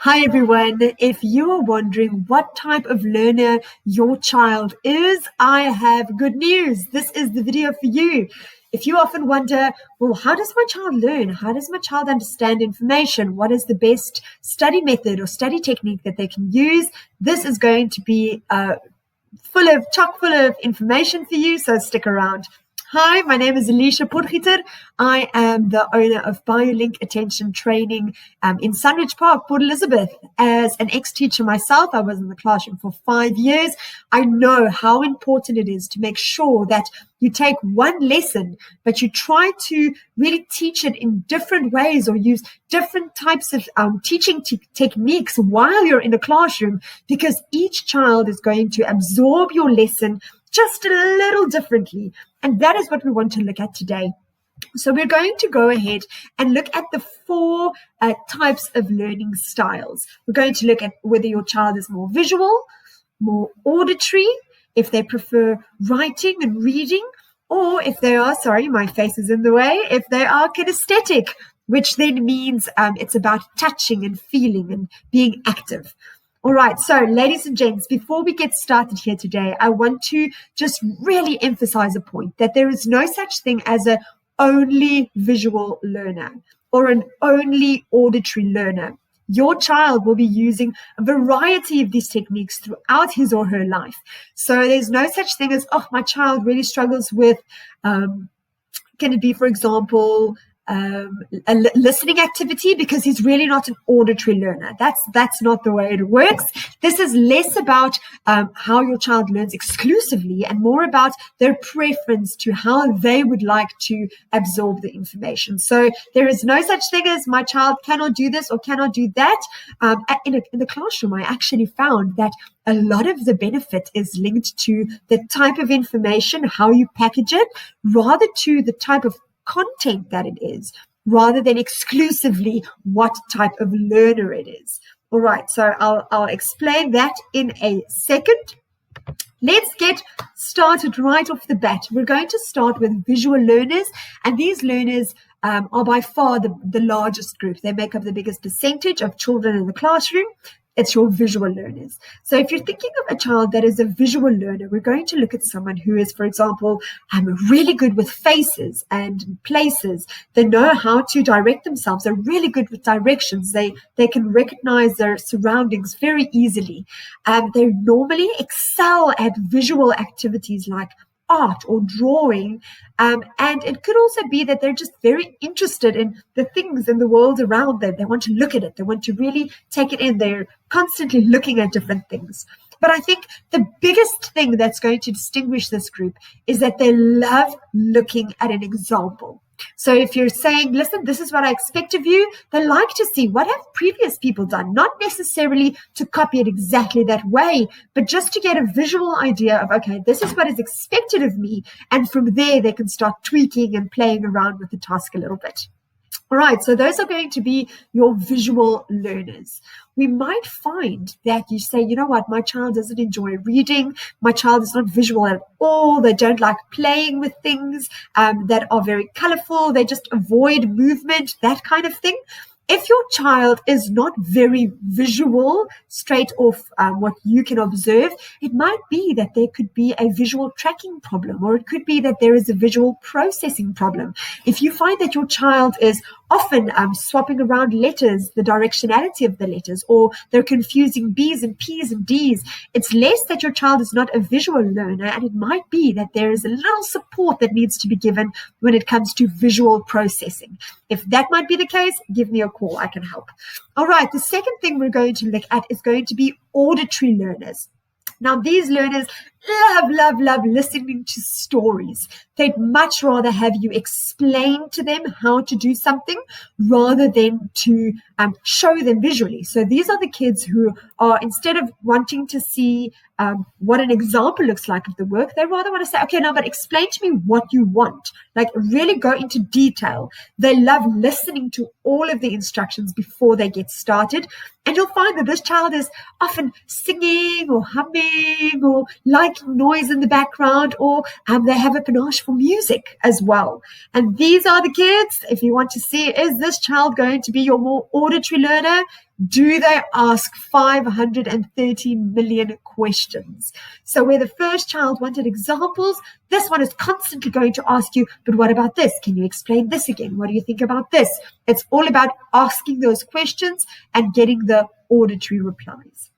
Hi everyone. If you are wondering what type of learner your child is, I have good news. This is the video for you. If you often wonder, well, how does my child learn? How does my child understand information? What is the best study method or study technique that they can use? This is going to be chock full of information for you, so stick around. Hi, my name is Alicia Potgieter. I am the owner of Biolink Attention Training in Sandwich Park, Port Elizabeth. As an ex-teacher myself, I was in the classroom for 5 years. I know how important it is to make sure that you take one lesson, but you try to really teach it in different ways or use different types of teaching techniques while you're in the classroom, because each child is going to absorb your lesson just a little differently. And that is what we want to look at today. So we're going to go ahead and look at the four types of learning styles. We're going to look at whether your child is more visual, more auditory, if they prefer writing and reading, or if they are, sorry, my face is in the way, if they are kinesthetic, which then means it's about touching and feeling and being active. All right, so ladies and gents, before we get started here today, I want to just really emphasize a point that there is no such thing as an only visual learner or an only auditory learner. Your child will be using a variety of these techniques throughout his or her life. So there's no such thing as, oh, my child really struggles with, can it be, for example, a listening activity because he's really not an auditory learner. That's not the way it works. This is less about how your child learns exclusively and more about their preference to how they would like to absorb the information. So there is no such thing as my child cannot do this or cannot do that. In the classroom, I actually found that a lot of the benefit is linked to the type of information, how you package it, rather to the type of content that it is, rather than exclusively what type of learner it is. All right, so I'll explain that in a second. Let's get started right off the bat. We're going to start with visual learners, and these learners are by far the largest group. They make up the biggest percentage of children in the classroom. It's your visual learners. So if you're thinking of a child that is a visual learner, we're going to look at someone who is, for example, really good with faces and places. They know how to direct themselves. They're really good with directions. They can recognize their surroundings very easily. They normally excel at visual activities like art or drawing, and it could also be that they're just very interested in the things in the world around them. They want to look at it. They want to really take it in. They're constantly looking at different things. But I think the biggest thing that's going to distinguish this group is that they love looking at an example. So if you're saying, listen, this is what I expect of you, they like to see what have previous people done, not necessarily to copy it exactly that way, but just to get a visual idea of, okay, this is what is expected of me. And from there, they can start tweaking and playing around with the task a little bit. All right, so those are going to be your visual learners. We might find that you say, you know what, my child doesn't enjoy reading. My child is not visual at all. They don't like playing with things that are very colorful. They just avoid movement, that kind of thing. If your child is not very visual, straight off what you can observe, it might be that there could be a visual tracking problem, or it could be that there is a visual processing problem. If you find that your child is often swapping around letters, the directionality of the letters, or they're confusing B's and P's and D's, it's less that your child is not a visual learner, and it might be that there is a little support that needs to be given when it comes to visual processing. If that might be the case, give me a call. I can help. All right, the second thing we're going to look at is going to be auditory learners. Now, these learners love listening to stories. They'd much rather have you explain to them how to do something rather than to show them visually. So these are the kids who are, instead of wanting to see what an example looks like of the work, they rather want to say, okay, now, but explain to me what you want. Like, really go into detail. They love listening to all of the instructions before they get started. And you'll find that this child is often singing or humming reading or liking noise in the background, or they have a panache for music as well. And these are the kids, if you want to see, is this child going to be your more auditory learner? Do they ask 530 million questions? So where the first child wanted examples, this one is constantly going to ask you, but what about this? Can you explain this again? What do you think about this? It's all about asking those questions and getting the auditory replies.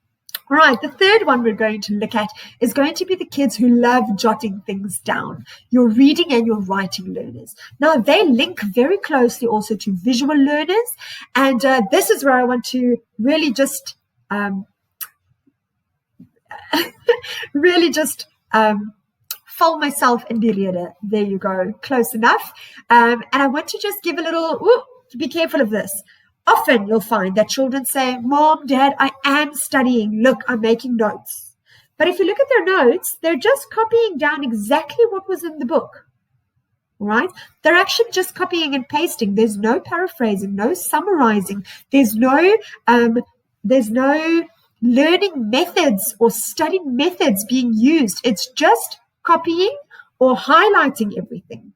All right, the third one we're going to look at is going to be the kids who love jotting things down, your reading and your writing learners. Now, they link very closely also to visual learners, and this is where I want to really just fold myself in the reader. There you go, close enough. And I want to just give a little, be careful of this. Often you'll find that children say, Mom, Dad, I am studying. Look, I'm making notes. But if you look at their notes, they're just copying down exactly what was in the book. All right? They're actually just copying and pasting. There's no paraphrasing, no summarizing. There's no learning methods or study methods being used. It's just copying or highlighting everything.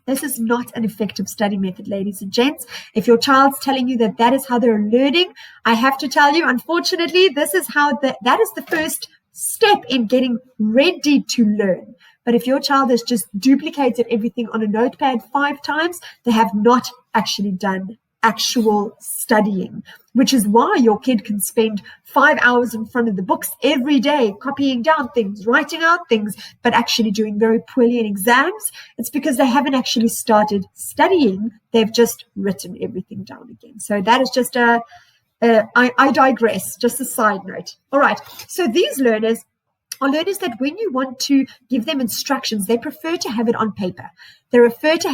This is not an effective study method, ladies and gents. If your child's telling you that that is how they're learning, I have to tell you, unfortunately, this is how that is the first step in getting ready to learn. But if your child has just duplicated everything on a notepad 5 times, they have not actually done actual studying, which is why your kid can spend 5 hours in front of the books every day, copying down things, writing out things, but actually doing very poorly in exams. It's because they haven't actually started studying. They've just written everything down again. So that is just I digress, just a side note. All right. So these learners are learners that when you want to give them instructions, they prefer to have it on paper. They prefer to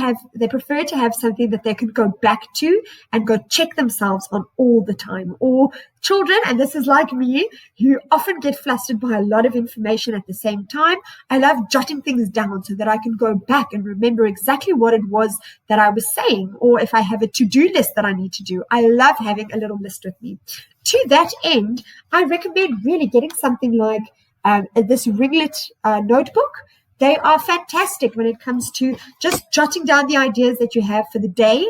have something that they can go back to and go check themselves on all the time. Or children, and this is like me, who often get flustered by a lot of information at the same time. I love jotting things down so that I can go back and remember exactly what it was that I was saying. Or if I have a to-do list that I need to do, I love having a little list with me. To that end, I recommend really getting something like this ringlet notebook. They are fantastic when it comes to just jotting down the ideas that you have for the day,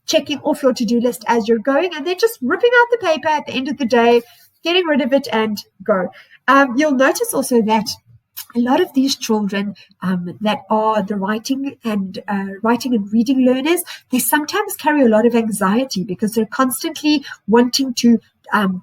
checking off your to-do list as you're going, and then just ripping out the paper at the end of the day, getting rid of it and go. You'll notice also that a lot of these children that are the writing and reading learners, they sometimes carry a lot of anxiety because they're constantly wanting to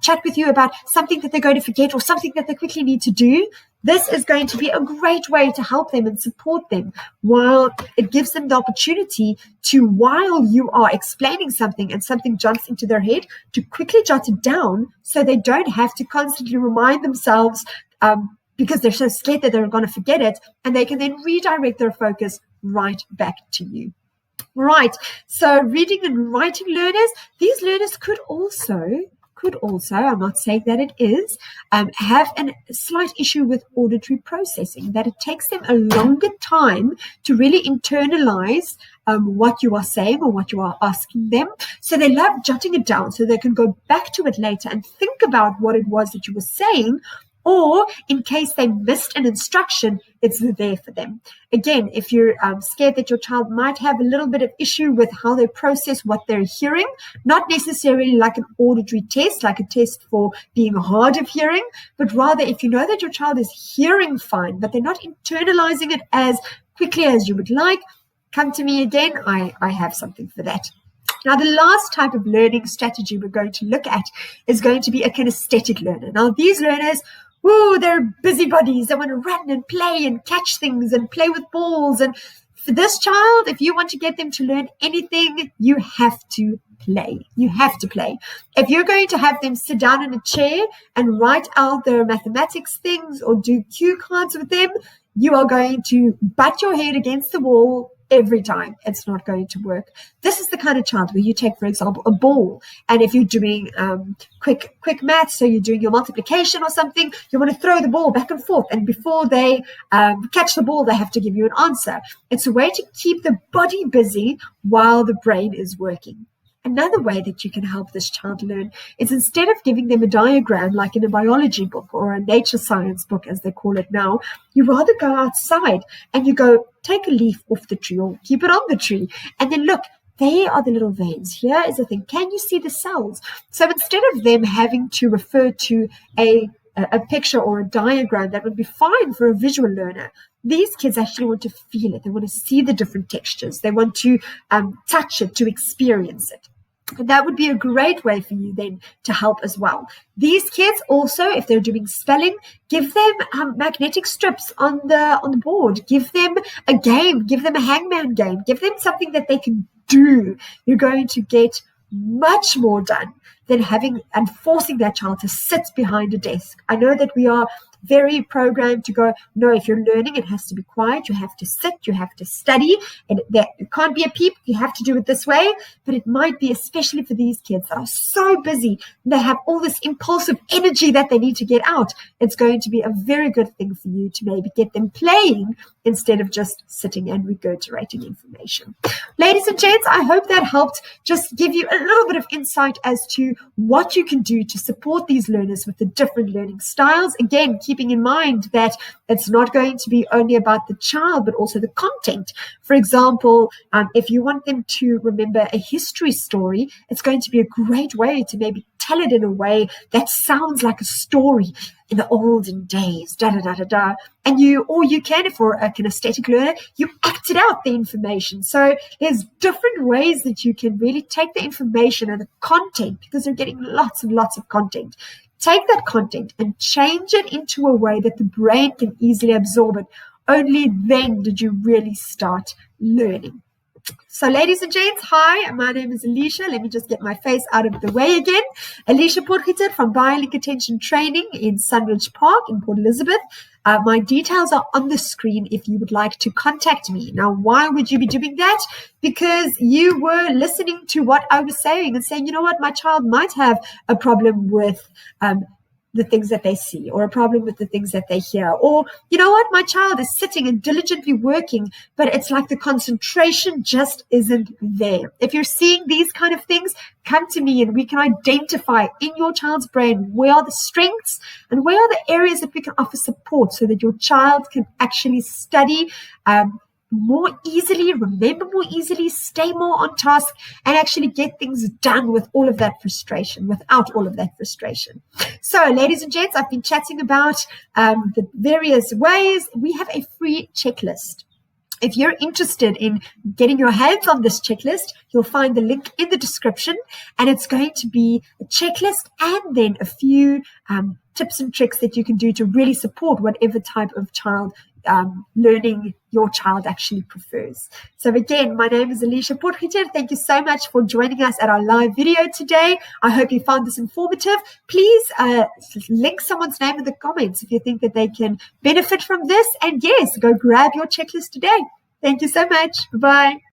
chat with you about something that they're going to forget or something that they quickly need to do. This is going to be a great way to help them and support them, while it gives them the opportunity to, while you are explaining something and something jumps into their head, to quickly jot it down so they don't have to constantly remind themselves because they're so scared that they're going to forget it, and they can then redirect their focus right back to you. Right. So reading and writing learners, these learners could also, I'm not saying that it is, have a slight issue with auditory processing, that it takes them a longer time to really internalize what you are saying or what you are asking them. So they love jotting it down so they can go back to it later and think about what it was that you were saying. Or in case they missed an instruction, it's there for them. Again, if you're scared that your child might have a little bit of issue with how they process what they're hearing, not necessarily like an auditory test, like a test for being hard of hearing, but rather if you know that your child is hearing fine, but they're not internalizing it as quickly as you would like, come to me again. I have something for that. Now, the last type of learning strategy we're going to look at is going to be a kinesthetic learner. Now, these learners, they're busybodies. They want to run and play and catch things and play with balls. And for this child, if you want to get them to learn anything, you have to play. You have to play. If you're going to have them sit down in a chair and write out their mathematics things or do cue cards with them, you are going to butt your head against the wall every time. It's not going to work. This is the kind of child where you take, for example, a ball, and if you're doing quick maths, so you're doing your multiplication or something, you want to throw the ball back and forth, and before they catch the ball, they have to give you an answer. It's a way to keep the body busy while the brain is working. Another way that you can help this child learn is instead of giving them a diagram like in a biology book or a nature science book, as they call it now, you rather go outside and you go, take a leaf off the tree or keep it on the tree, and then look, there are the little veins. Here is the thing. Can you see the cells? So instead of them having to refer to a picture or a diagram that would be fine for a visual learner, these kids actually want to feel it. They want to see the different textures. They want to touch it, to experience it. And that would be a great way for you then to help as well. These kids also, if they're doing spelling, give them magnetic strips on the board. Give them a game. Give them a hangman game. Give them something that they can do. You're going to get much more done than having and forcing that child to sit behind a desk. I know that we are very programmed to go, no, if you're learning, it has to be quiet. You have to sit, you have to study, and there can't be a peep. You have to do it this way. But it might be, especially for these kids that are so busy, they have all this impulsive energy that they need to get out. It's going to be a very good thing for you to maybe get them playing instead of just sitting and regurgitating information. Ladies and gents, I hope that helped just give you a little bit of insight as to what you can do to support these learners with the different learning styles. Again, keeping in mind that it's not going to be only about the child, but also the content. For example, if you want them to remember a history story, it's going to be a great way to maybe tell it in a way that sounds like a story in the olden days, da-da-da-da-da. And you can, if you're a kinesthetic learner, you acted out the information. So there's different ways that you can really take the information and the content, because they're getting lots and lots of content. Take that content and change it into a way that the brain can easily absorb it. Only then did you really start learning. So ladies and gents, hi, my name is Alicia. Let me just get my face out of the way again. Alicia Potgieter from Biolink Attention Training in Sunridge Park in Port Elizabeth. My details are on the screen if you would like to contact me. Now, why would you be doing that? Because you were listening to what I was saying and saying, you know what, my child might have a problem with the things that they see, or a problem with the things that they hear, or you know what, my child is sitting and diligently working, but it's like the concentration just isn't there. If you're seeing these kind of things, come to me and we can identify in your child's brain where are the strengths and where are the areas that we can offer support so that your child can actually study more easily, remember more easily, stay more on task, and actually get things done without all of that frustration. So, ladies and gents, I've been chatting about the various ways. We have a free checklist. If you're interested in getting your hands on this checklist, you'll find the link in the description, and it's going to be a checklist and then a few tips and tricks that you can do to really support whatever type of child learning your child actually prefers. So again, my name is Alicia Potgieter. Thank you so much for joining us at our live video today. I hope you found this informative. Please link someone's name in the comments if you think that they can benefit from this. And yes, go grab your checklist today. Thank you so much. Bye-bye.